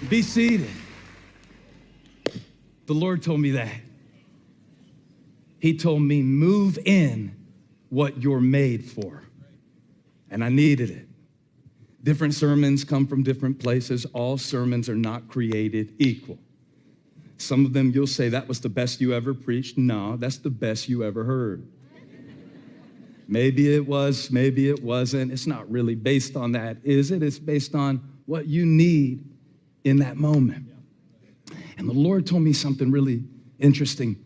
Be seated. The Lord told me that. He told me, move in what you're made for. And I needed it. Different sermons come from different places. All sermons are not created equal. Some of them you'll say, that was the best you ever preached. No, that's the best you ever heard. Maybe it was, maybe it wasn't. It's not really based on that, is it? It's based on what you need in that moment. And the Lord told me something really interesting,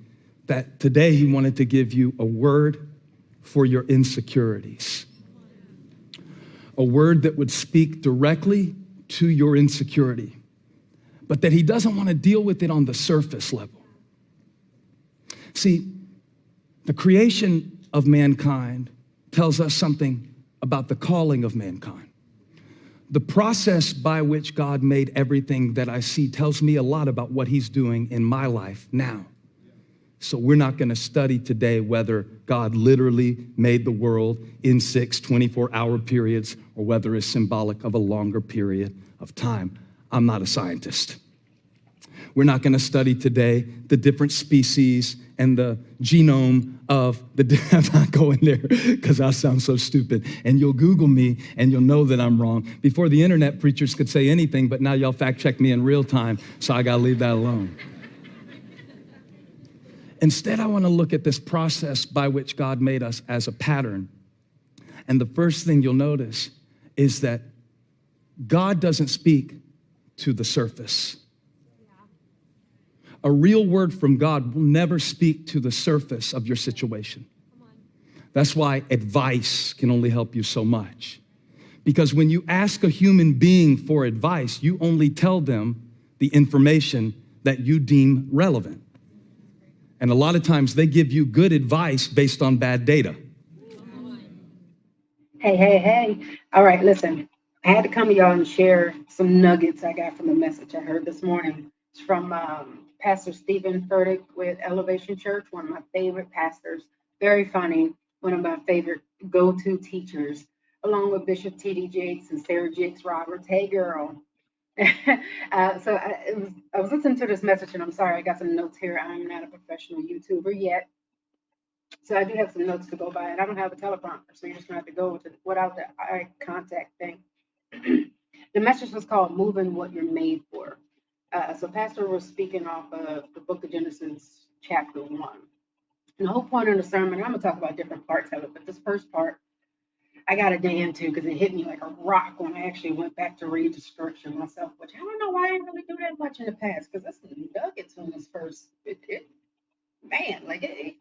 that today he wanted to give you a word for your insecurities. A word that would speak directly to your insecurity, but that he doesn't want to deal with it on the surface level. See, the creation of mankind tells us something about the calling of mankind. The process by which God made everything that I see tells me a lot about what he's doing in my life now. So we're not going to study today whether God literally made the world in 6 24-hour periods or whether it's symbolic of a longer period of time. I'm not a scientist. We're not going to study today the different species and the genome of the, I'm not going there because I sound so stupid. And you'll Google me and you'll know that I'm wrong. Before the internet, preachers could say anything, but now y'all fact check me in real time, so I got to leave that alone. Instead, I want to look at this process by which God made us as a pattern. And the first thing you'll notice is that God doesn't speak to the surface. A real word from God will never speak to the surface of your situation. That's why advice can only help you so much. Because when you ask a human being for advice, you only tell them the information that you deem relevant. And a lot of times they give you good advice based on bad data. Hey. All right, listen. I had to come to y'all and share some nuggets I got from a message I heard this morning. It's from Pastor Steven Furtick with Elevation Church, one of my favorite pastors. Very funny, one of my favorite go-to teachers, along with Bishop T.D. Jakes and Sarah Jakes Roberts. Hey, girl. I was listening to this message, and I'm sorry, I got some notes here. I'm not a professional YouTuber yet, so I do have some notes to go by, and I don't have a teleprompter, so you're just gonna have to go with it without the eye contact thing. The message was called "Moving What You're Made For." So Pastor was speaking off of the book of Genesis, chapter 1. And the whole point of the sermon, I'm gonna talk about different parts of it, but this first part I got to dig into because it hit me like a rock when I actually went back to read the scripture myself, which I don't know why I didn't really do that much in the past, because that's the nuggets on this first. It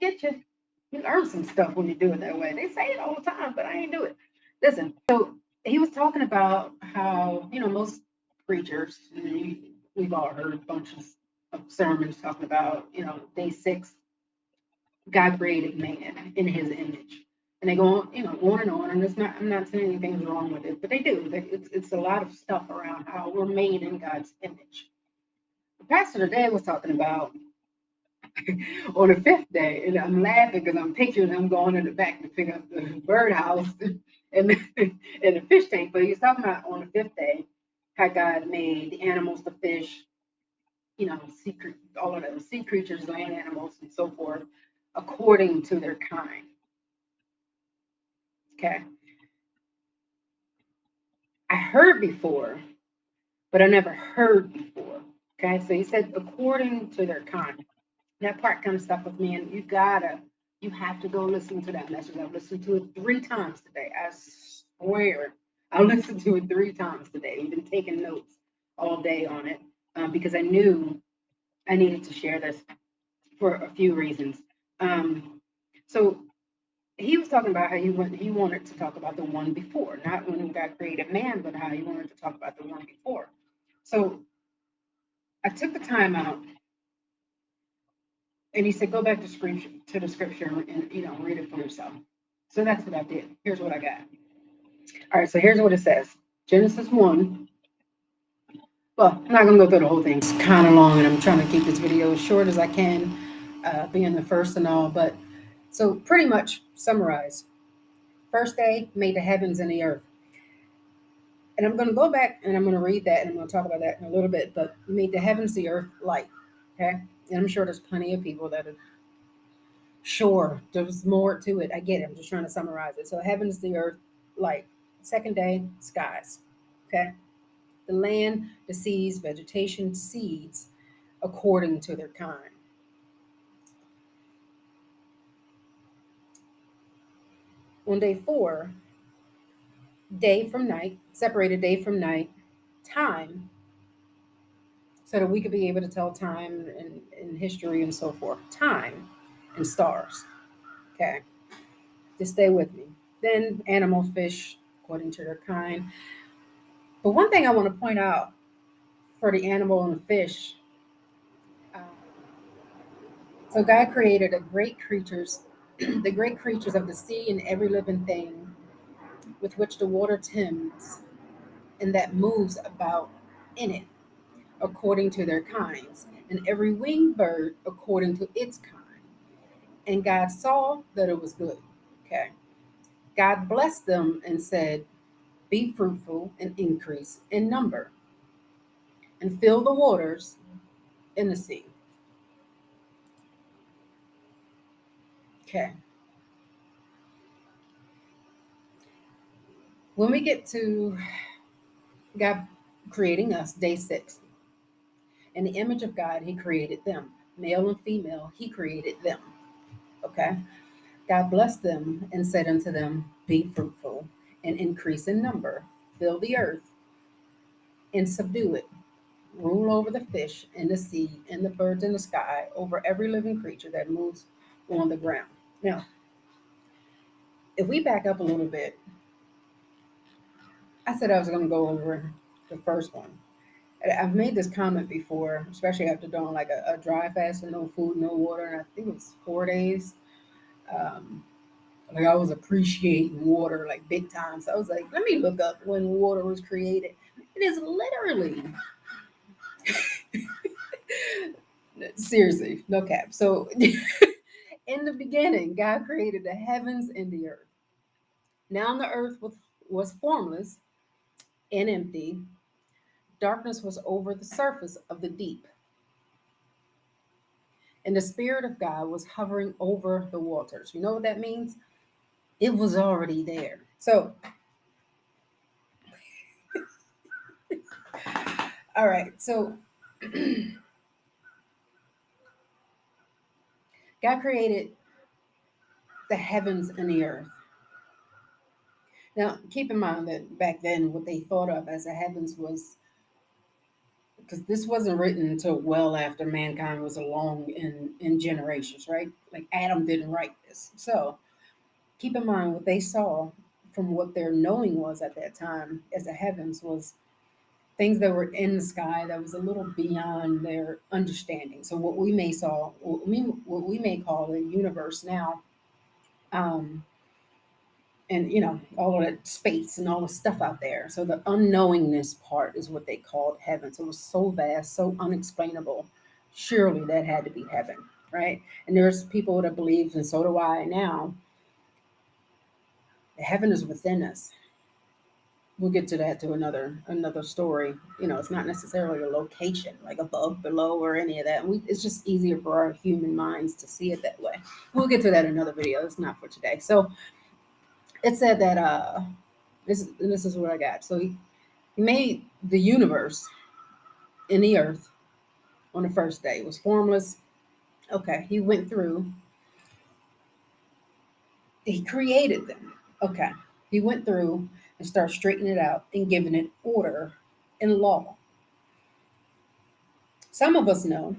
gets you. You learn some stuff when you do it that way. They say it all the time, but I ain't do it. Listen, so he was talking about how, most preachers, we've all heard bunches of sermons talking about, day 6, God created man in his image. And they go on, on and on. And I'm not saying anything's wrong with it, but they do. It's a lot of stuff around how we're made in God's image. The pastor today was talking about on the 5th day, and I'm laughing because I'm picturing him going in the back to pick up the birdhouse and the fish tank. But he's talking about on the 5th day how God made the animals, the fish, all of them, sea creatures, land animals, and so forth, according to their kind. Okay. I heard before, but I never heard before. Okay. So he said, according to their kind. That part kind of stuck with me, and you have to go listen to that message. I've listened to it 3 times today. I swear, I listened to it 3 times today. We've been taking notes all day on it because I knew I needed to share this for a few reasons. So he was talking about how he wanted to talk about the one before, not when God created man, but how he wanted to talk about the one before. So I took the time out, and he said, go back to the scripture and read it for yourself. So that's what I did. Here's what I got. All right, so here's what it says. Genesis 1. Well, I'm not gonna go through the whole thing. It's kind of long, and I'm trying to keep this video as short as I can, being the first and all. But so pretty much summarize. First day made the heavens and the earth. And I'm going to go back and I'm going to read that and I'm going to talk about that in a little bit. But you made the heavens, the earth, light. Okay. And I'm sure there's plenty of people that are sure there's more to it. I get it. I'm just trying to summarize it. So heavens, the earth, light. Second day, skies. Okay. The land, the seas, vegetation, seeds, according to their kind. On day 4, day from night, separated day from night, time, so that we could be able to tell time and history and so forth. Time and stars. Okay, just stay with me. Then animal, fish, according to their kind. But one thing I want to point out for the animal and the fish, uh, so God created a great creatures, the great creatures of the sea and every living thing with which the water teems and that moves about in it, according to their kinds, and every winged bird according to its kind. And God saw that it was good. Okay. God blessed them and said, be fruitful and increase in number, and fill the waters in the sea. Okay. When we get to God creating us, day 6, in the image of God, He created them, male and female, He created them. Okay. God blessed them and said unto them, be fruitful and increase in number, fill the earth and subdue it, rule over the fish in the sea and the birds in the sky, over every living creature that moves on the ground. Now, if we back up a little bit, I said I was going to go over the first one. I've made this comment before, especially after doing like a dry fast and no food, no water, and I think it was 4 days. Um, like I was appreciating water like big time. So I was like, let me look up when water was created. It is literally seriously, no cap. So in the beginning, God created the heavens and the earth. Now the earth was formless and empty. Darkness was over the surface of the deep. And the Spirit of God was hovering over the waters. You know what that means? It was already there. So, all right. So, God created the heavens and the earth. Now, keep in mind that back then, what they thought of as the heavens was because this wasn't written until well after mankind was along in generations, right? Like Adam didn't write this. So, keep in mind what they saw from what their knowing was at that time as the heavens was things that were in the sky that was a little beyond their understanding. So what we may call the universe now, um, and all of that space and all the stuff out there. So the unknowingness part is what they called heaven. So it was so vast, so unexplainable. Surely that had to be heaven, right? And there's people that believe, and so do I now, that heaven is within us. We'll get to that to another story. It's not necessarily a location like above, below, or any of that. It's just easier for our human minds to see it that way. We'll get to that in another video. It's not for today. So it said that this is what I got. So he made the universe in the earth on the first day. It was formless. Okay, he went through. He created them. Okay, he went through and started straightening it out and giving it order and law. Some of us know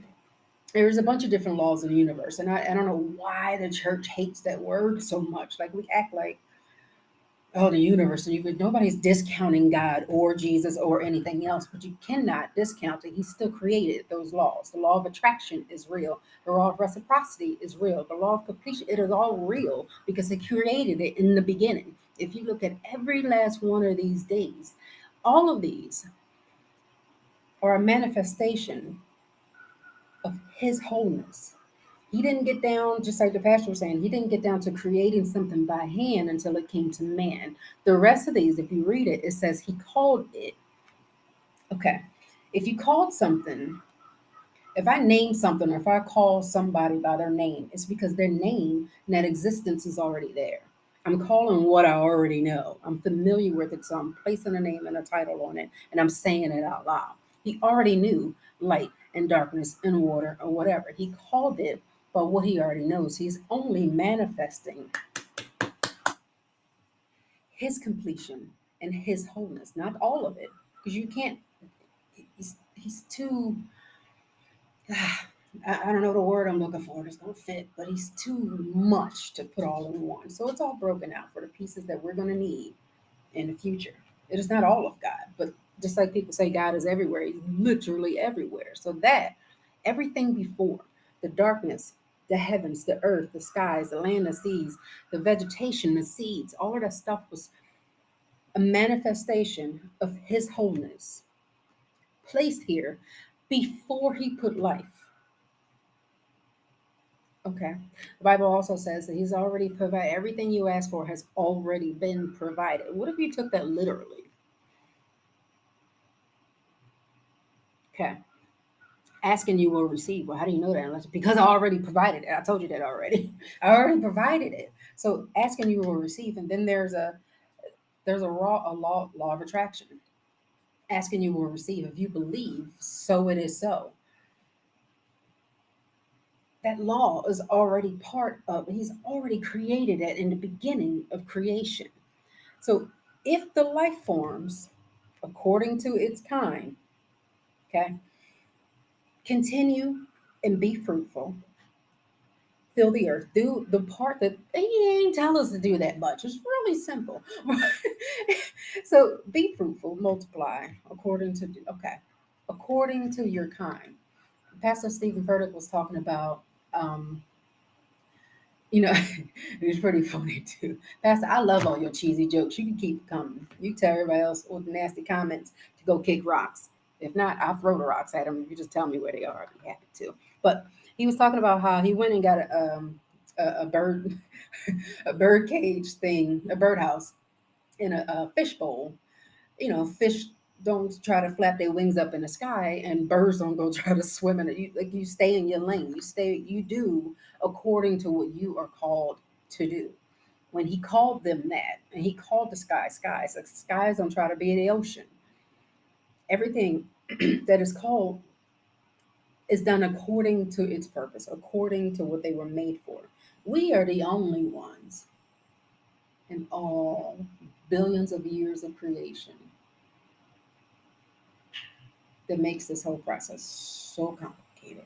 there's a bunch of different laws in the universe, and I don't know why the church hates that word so much. Like we act like, oh, the universe, and nobody's discounting God or Jesus or anything else, but you cannot discount it. He still created those laws. The law of attraction is real. The law of reciprocity is real. The law of completion, it is all real because he created it in the beginning. If you look at every last one of these days, all of these are a manifestation of his wholeness. He didn't get down, just like the pastor was saying, he didn't get down to creating something by hand until it came to man. The rest of these, if you read it, it says he called it. Okay. If you called something, if I name something or if I call somebody by their name, it's because their name and that existence is already there. I'm calling what I already know. I'm familiar with it, so I'm placing a name and a title on it, and I'm saying it out loud. He already knew light and darkness and water or whatever. He called it by what he already knows. He's only manifesting his completion and his wholeness, not all of it, because you can't. He's too I don't know the word I'm looking for. It's gonna fit, but he's too much to put all in one. So it's all broken out for the pieces that we're gonna need in the future. It is not all of God, but just like people say God is everywhere, he's literally everywhere. So that everything before the darkness, the heavens, the earth, the skies, the land, the seas, the vegetation, the seeds, all of that stuff was a manifestation of his wholeness placed here before he put life. Okay. The Bible also says that he's already provided everything you ask for has already been provided. What if you took that literally? Okay. Asking you will receive. Well, how do you know that? Unless because I already provided it. I told you that already. I already provided it. So asking you will receive, and then there's a law of attraction. Asking you will receive. If you believe, so it is so. That law is already part of. He's already created it in the beginning of creation. So if the life forms, according to its kind, okay, continue and be fruitful, fill the earth, do the part that he ain't tell us to do that much. It's really simple. So be fruitful, multiply okay, according to your kind. Pastor Stephen Furtick was talking about um, it was pretty funny too. Pastor, I love all your cheesy jokes. You can keep coming. You tell everybody else with nasty comments to go kick rocks. If not, I'll throw the rocks at them. You just tell me where they are. I'd be happy to. But he was talking about how he went and got a bird a bird cage thing, a birdhouse in a fish bowl. Fish don't try to flap their wings up in the sky, and birds don't go try to swim in it. You stay in your lane. You do according to what you are called to do. When he called them that, and he called the sky skies, the skies don't try to be in the ocean. Everything that is called is done according to its purpose, according to what they were made for. We are the only ones in all billions of years of creation that makes this whole process so complicated.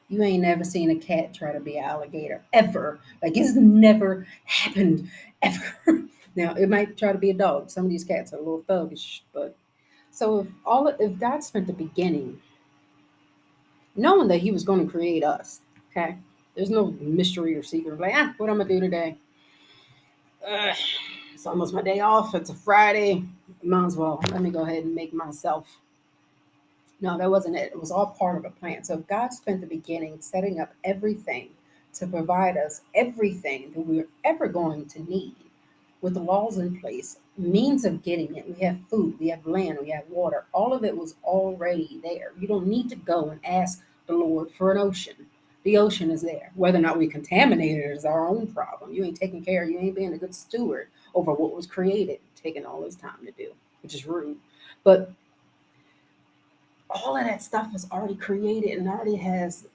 You ain't never seen a cat try to be an alligator ever. Like it's never happened ever. Now it might try to be a dog. Some of these cats are a little thuggish, but so if God spent the beginning knowing that He was going to create us, okay, there's no mystery or secret. Like what I'm gonna do today? Ugh, it's almost my day off. It's a Friday. Might as well let me go ahead and make myself. No, that wasn't it. It was all part of a plan. So if God spent the beginning setting up everything to provide us everything that we're ever going to need with the laws in place, means of getting it. We have food, we have land, we have water. All of it was already there. You don't need to go and ask the Lord for an ocean. The ocean is there. Whether or not we contaminate it is our own problem. You ain't taking care, you ain't being a good steward over what was created, taking all this time to do, which is rude. But all of that stuff is already created and already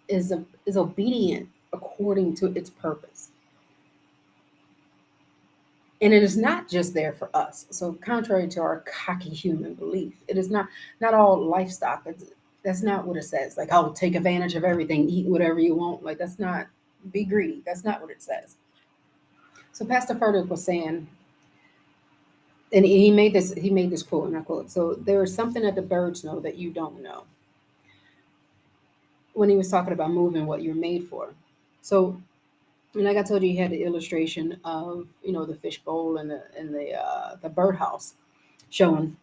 is obedient according to its purpose. And it is not just there for us. So contrary to our cocky human belief, it is not all livestock. That's not what it says. Like, oh, take advantage of everything, eat whatever you want. Like that's not be greedy. That's not what it says. So Pastor Furtick was saying, and he made this quote, and I quote, so there is something that the birds know that you don't know, when he was talking about moving what you're made for. So, and like I told you, he had the illustration of the fishbowl and the birdhouse, showing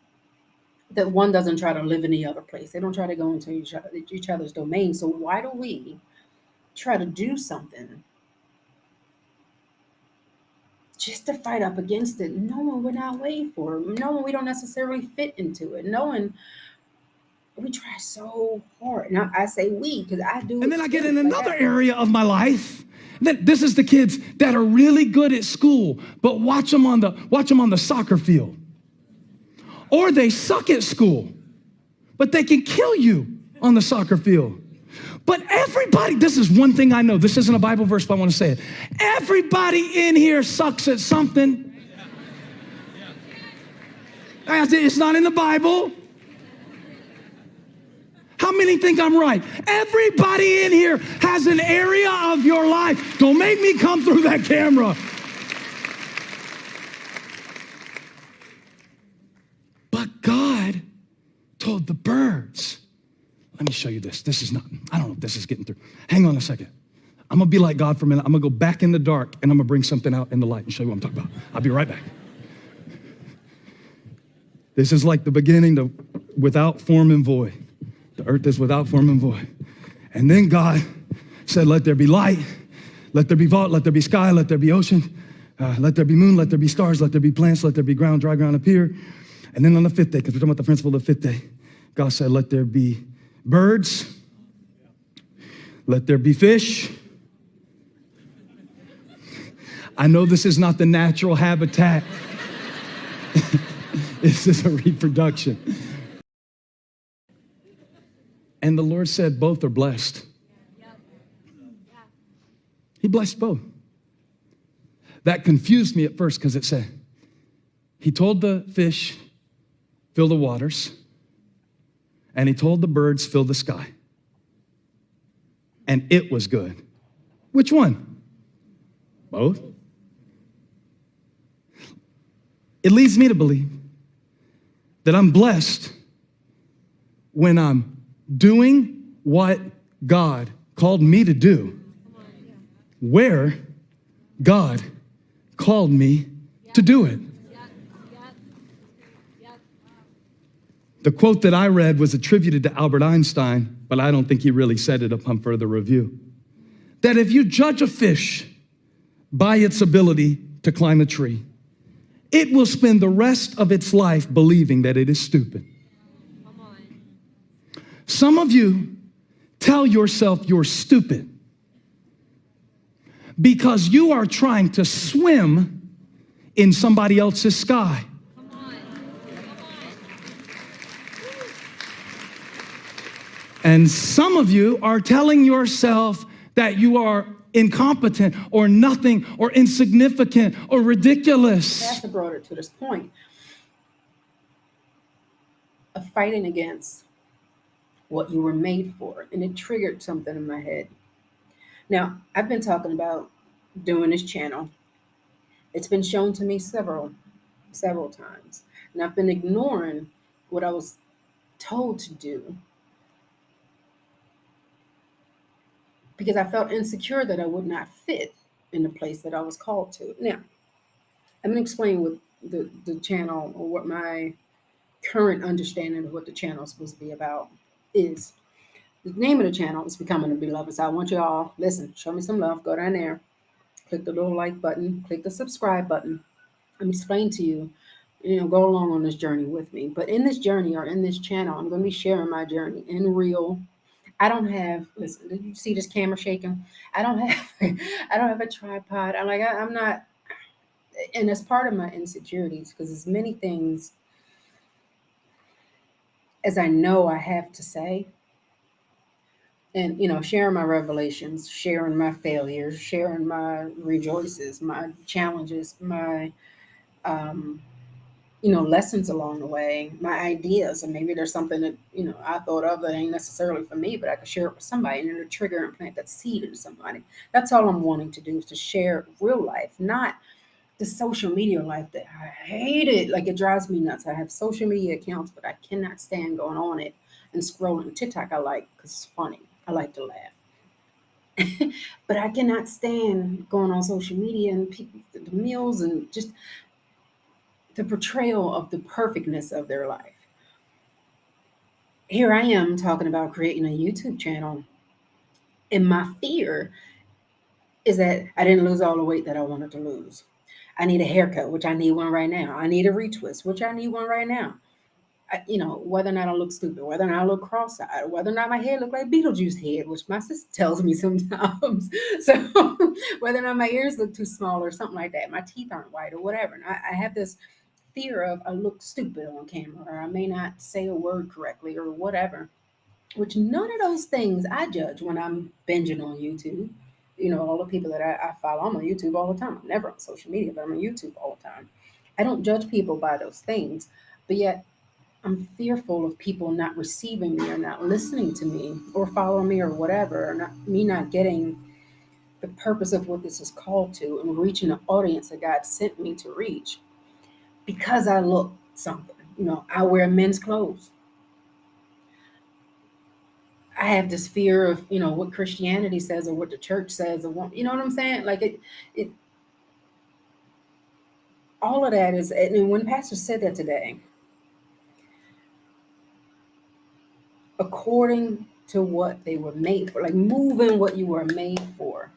that one doesn't try to live in the other place. They don't try to go into each other's domain. So why do we try to do something just to fight up against it, knowing we're not waiting for it, knowing we don't necessarily fit into it, knowing we try so hard. Now I say we because I do. And then I get too. in another area of my life. This is the kids that are really good at school, but watch them on the soccer field. Or they suck at school, but they can kill you on the soccer field. But everybody, this is one thing I know. This isn't a Bible verse, but I want to say it. Everybody in here sucks at something. It's not in the Bible. How many think I'm right? Everybody in here has an area of your life. Don't make me come through that camera. But God told the birds, let me show you this. This is not, I don't know if this is getting through. Hang on a second. I'm going to be like God for a minute. I'm going to go back in the dark and I'm going to bring something out in the light and show you what I'm talking about. I'll be right back. This is like the beginning to without form and void. The earth is without form and void. And then God said, let there be light, let there be vault, let there be sky, let there be ocean, let there be moon, let there be stars, let there be plants, let there be ground, dry ground appear. And then on the fifth day, because we're talking about the principle of the fifth day, God said, let there be birds, let there be fish. I know this is not the natural habitat. This is a reproduction. And the Lord said, both are blessed. He blessed both. That confused me at first because it said, he told the fish, fill the waters, and he told the birds, fill the sky. And it was good. Which one? Both. It leads me to believe that I'm blessed when I'm doing what God called me to do, where God called me to do it. The quote that I read was attributed to Albert Einstein, but I don't think he really said it upon further review. That if you judge a fish by its ability to climb a tree, it will spend the rest of its life believing that it is stupid. Some of you tell yourself you're stupid because you are trying to swim in somebody else's sky. And some of you are telling yourself that you are incompetent or nothing or insignificant or ridiculous. Pastor brought it to this point of fighting against what you were made for. And it triggered something in my head. Now, I've been talking about doing this channel. It's been shown to me several times. And I've been ignoring what I was told to do because I felt insecure that I would not fit in the place that I was called to. Now, I'm going to explain what the channel, or what my current understanding of what the channel is supposed to be about is. The name of the channel is Becoming a Beloved. So I want you all, listen, show me some love, go down there, click the little like button, click the subscribe button. I'm explaining to you, go along on this journey with me. But in this journey, or in this channel, I'm going to be sharing my journey in real. I don't have, listen, did you see this camera shaking? I don't have a tripod. I'm not, and that's part of my insecurities, because as many things as I know I have to say, and sharing my revelations, sharing my failures, sharing my rejoices, my challenges, my lessons along the way, my ideas, and maybe there's something that I thought of that ain't necessarily for me, but I could share it with somebody, and it'll trigger and plant that seed in somebody. That's all I'm wanting to do, is to share real life, not the social media life that I hate it. Like, it drives me nuts. I have social media accounts, but I cannot stand going on it and scrolling. TikTok I like because it's funny. I like to laugh. But I cannot stand going on social media and people, the meals, and just the portrayal of the perfectness of their life. Here I am talking about creating a YouTube channel, And my fear is that I didn't lose all the weight that I wanted to lose. I need a haircut, which I need one right now. I need a retwist, which I need one right now. Whether or not I look stupid, whether or not I look cross-eyed, whether or not my head look like Beetlejuice head, which my sister tells me sometimes. So whether or not my ears look too small or something like that, my teeth aren't white or whatever. And I have this fear of I look stupid on camera, or I may not say a word correctly or whatever, which none of those things I judge when I'm binging on YouTube. All the people that I follow, I'm on YouTube all the time. I'm never on social media, but I'm on YouTube all the time. I don't judge people by those things, but yet I'm fearful of people not receiving me or not listening to me or following me or whatever, or not getting the purpose of what this is called to and reaching the audience that God sent me to reach because I look something. I wear men's clothes. I have this fear of, what Christianity says or what the church says or what, you know what I'm saying? Like it all of that is, and when Pastor said that today, according to what they were made for, like moving what you were made for.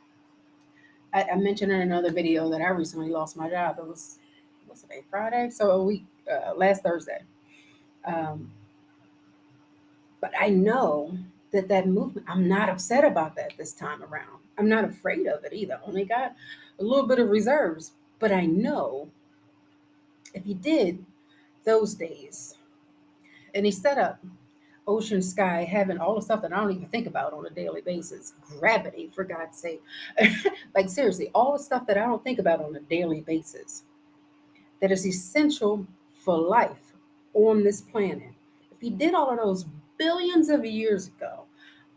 I mentioned in another video that I recently lost my job. It was, what's today, Friday? So a week, last Thursday. Um, but I know that movement, I'm not upset about that this time around. I'm not afraid of it either. Only got a little bit of reserves. But I know if he did those days and he set up ocean, sky, heaven, all the stuff that I don't even think about on a daily basis, gravity, for God's sake. Like, seriously, all the stuff that I don't think about on a daily basis that is essential for life on this planet. If he did all of those billions of years ago,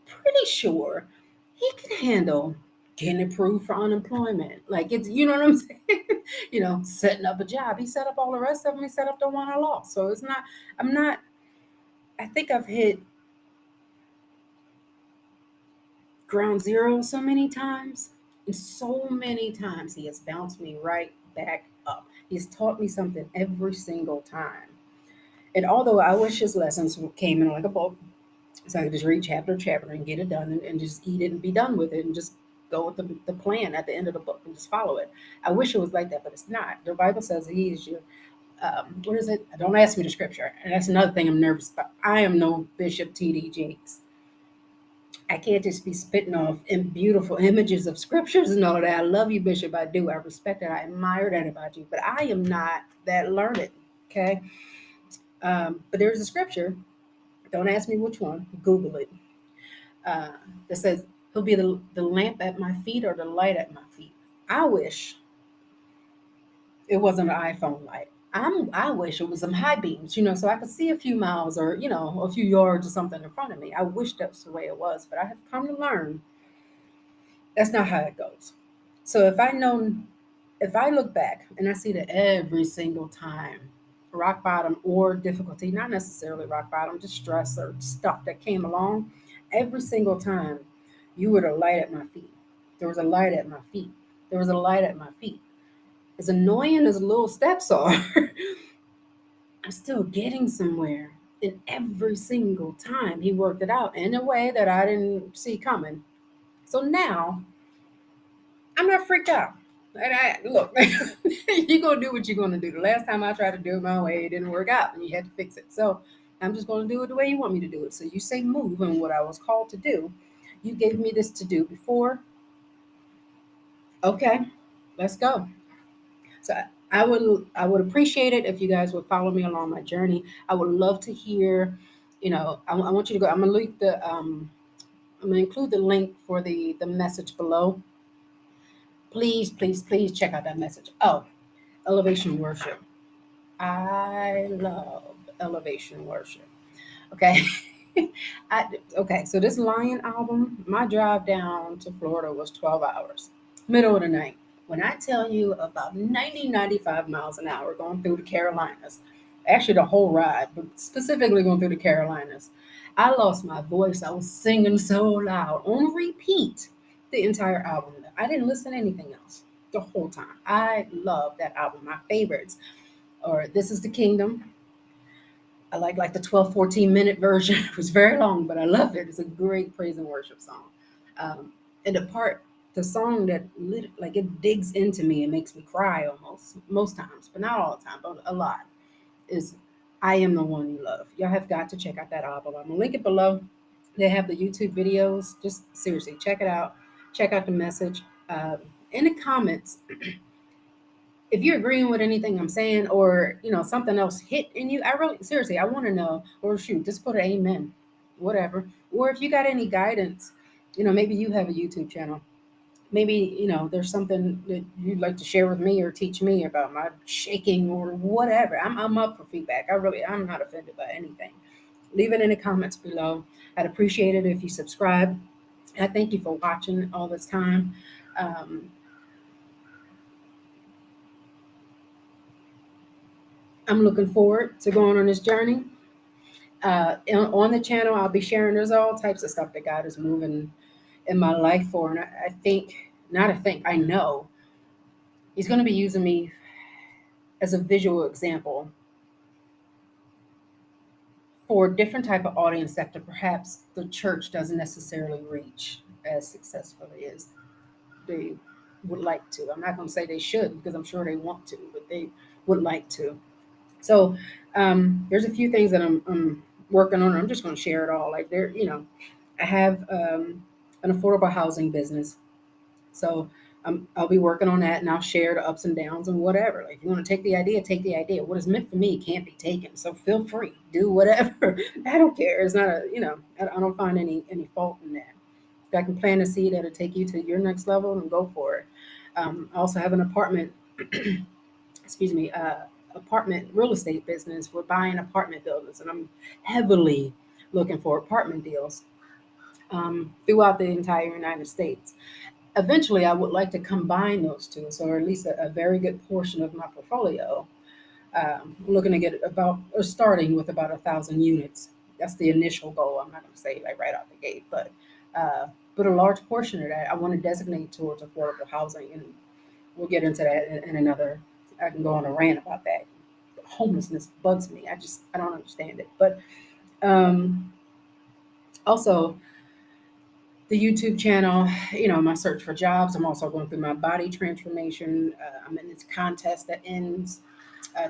pretty sure he can handle getting approved for unemployment. Like, it's, you know what I'm saying? Setting up a job. He set up all the rest of them. He set up the one I lost. So it's not, I'm not, I think I've hit ground zero so many times. And so many times he has bounced me right back up. He's taught me something every single time. And although I wish his lessons came in like a book, so I could just read chapter to chapter and get it done and just eat it and be done with it and just go with the plan at the end of the book and just follow it. I wish it was like that, but it's not. The Bible says he is your, what is it? Don't ask me the scripture. And that's another thing I'm nervous about. I am no Bishop T.D. Jakes. I can't just be spitting off beautiful images of scriptures and all of that. I love you, Bishop. I do. I respect it. I admire that about you. But I am not that learned. Okay. But there's a scripture. Don't ask me which one. Google it. Uh, that says, he'll be the lamp at my feet or the light at my feet. I wish it wasn't an iPhone light. I wish it was some high beams, so I could see a few miles or, a few yards or something in front of me. I wish that's the way it was, but I have come to learn that's not how it goes. So if I look back and I see that every single time, rock bottom or difficulty, not necessarily rock bottom, just stress or stuff that came along, every single time you were the light at my feet. There was a light at my feet. There was a light at my feet. As annoying as little steps are, I'm still getting somewhere. And every single time he worked it out in a way that I didn't see coming. So now I'm not freaked out. And look, you're gonna do what you're gonna do. The last time I tried to do it my way, it didn't work out, and you had to fix it. So I'm just gonna do it the way you want me to do it. So you say move, and what I was called to do, you gave me this to do before. Okay, let's go. So I would appreciate it if you guys would follow me along my journey. I would love to hear. I want you to go. I'm gonna include the link for the message below. Please, please, please check out that message. Oh, elevation worship. I love elevation worship. Okay. I, okay, so this Lion album, my drive down to Florida was 12 hours, middle of the night. When I tell you about 95 miles an hour going through the Carolinas, actually the whole ride, but specifically going through the Carolinas, I lost my voice. I was singing so loud on repeat the entire album. I didn't listen to anything else the whole time. I love that album. My favorites are This Is the Kingdom. I like the 12, 14-minute version. It was very long, but I love it. It's a great praise and worship song. And the song that like it digs into me and makes me cry almost most times, but not all the time, but a lot, is "I Am the One You Love." Y'all have got to check out that album. I'm gonna link it below. They have the YouTube videos. Just seriously, check it out. Check out the message. In the comments, if you're agreeing with anything I'm saying, or something else hit in you, I really seriously I want to know. Or shoot, just put an amen, whatever. Or if you got any guidance, maybe you have a YouTube channel. Maybe there's something that you'd like to share with me or teach me about my shaking or whatever. I'm up for feedback. I'm not offended by anything. Leave it in the comments below. I'd appreciate it if you subscribe. I thank you for watching all this time. Um, I'm looking forward to going on this journey. On the channel, I'll be sharing. There's all types of stuff that God is moving in my life for, and I think, not I think, I know He's going to be using me as a visual example for a different type of audience that perhaps the church doesn't necessarily reach as successfully as they would like to. I'm not going to say they should, because I'm sure they want to, but they would like to. So there's a few things that I'm working on. I'm just going to share it all. Like I have an affordable housing business. So I'll be working on that, and I'll share the ups and downs and whatever. Like, if you want to take the idea, take the idea. What is meant for me can't be taken. So feel free, do whatever. I don't care. It's not I don't find any fault in that. If I can plant a seed that'll take you to your next level, and go for it. I also have an apartment, excuse me, apartment real estate business. We're buying apartment buildings, and I'm heavily looking for apartment deals throughout the entire United States. Eventually, I would like to combine those two, so at least a very good portion of my portfolio. Looking to get about, or starting with about 1,000 units. That's the initial goal. I'm not going to say like right out the gate, but a large portion of that I want to designate towards affordable housing, and we'll get into that in another. I can go on a rant about that. Homelessness bugs me. I don't understand it, but um, also the YouTube channel, my search for jobs. I'm also going through my body transformation. I'm in this contest that ends.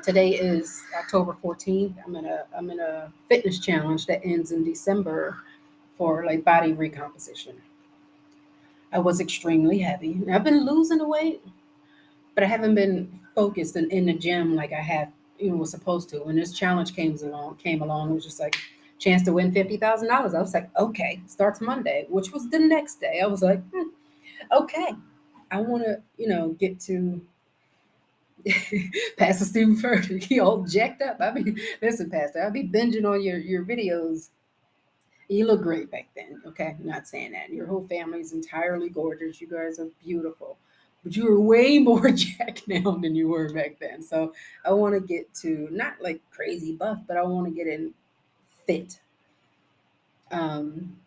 Today is October 14th. I'm in a fitness challenge that ends in December for like body recomposition. I was extremely heavy. And I've been losing the weight, but I haven't been focused in the gym like I have, was supposed to. When this challenge came along, it was just like chance to win $50,000. I was like, okay, starts Monday, which was the next day. I was like, okay, I want to, get to Pastor Steven Furtick. He all jacked up. Listen, Pastor, I'll be binging on your videos. You look great back then. Okay, I'm not saying that. Your whole family is entirely gorgeous. You guys are beautiful, but you are way more jacked now than you were back then. So I want to get to, not like crazy buff, but I want to get in fit. Um,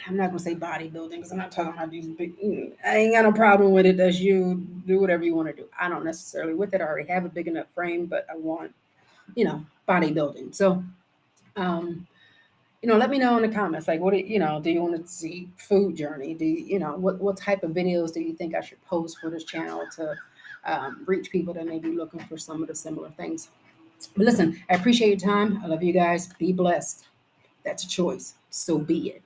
I'm not gonna say bodybuilding, because I'm not talking about these big. I ain't got no problem with it. That's you. Do whatever you want to do. I don't necessarily with it. I already have a big enough frame, but I want, bodybuilding. So, let me know in the comments. Like, do you want to see food journey? What type of videos do you think I should post for this channel to reach people that may be looking for some of the similar things? But listen, I appreciate your time. I love you guys. Be blessed. That's a choice. So be it.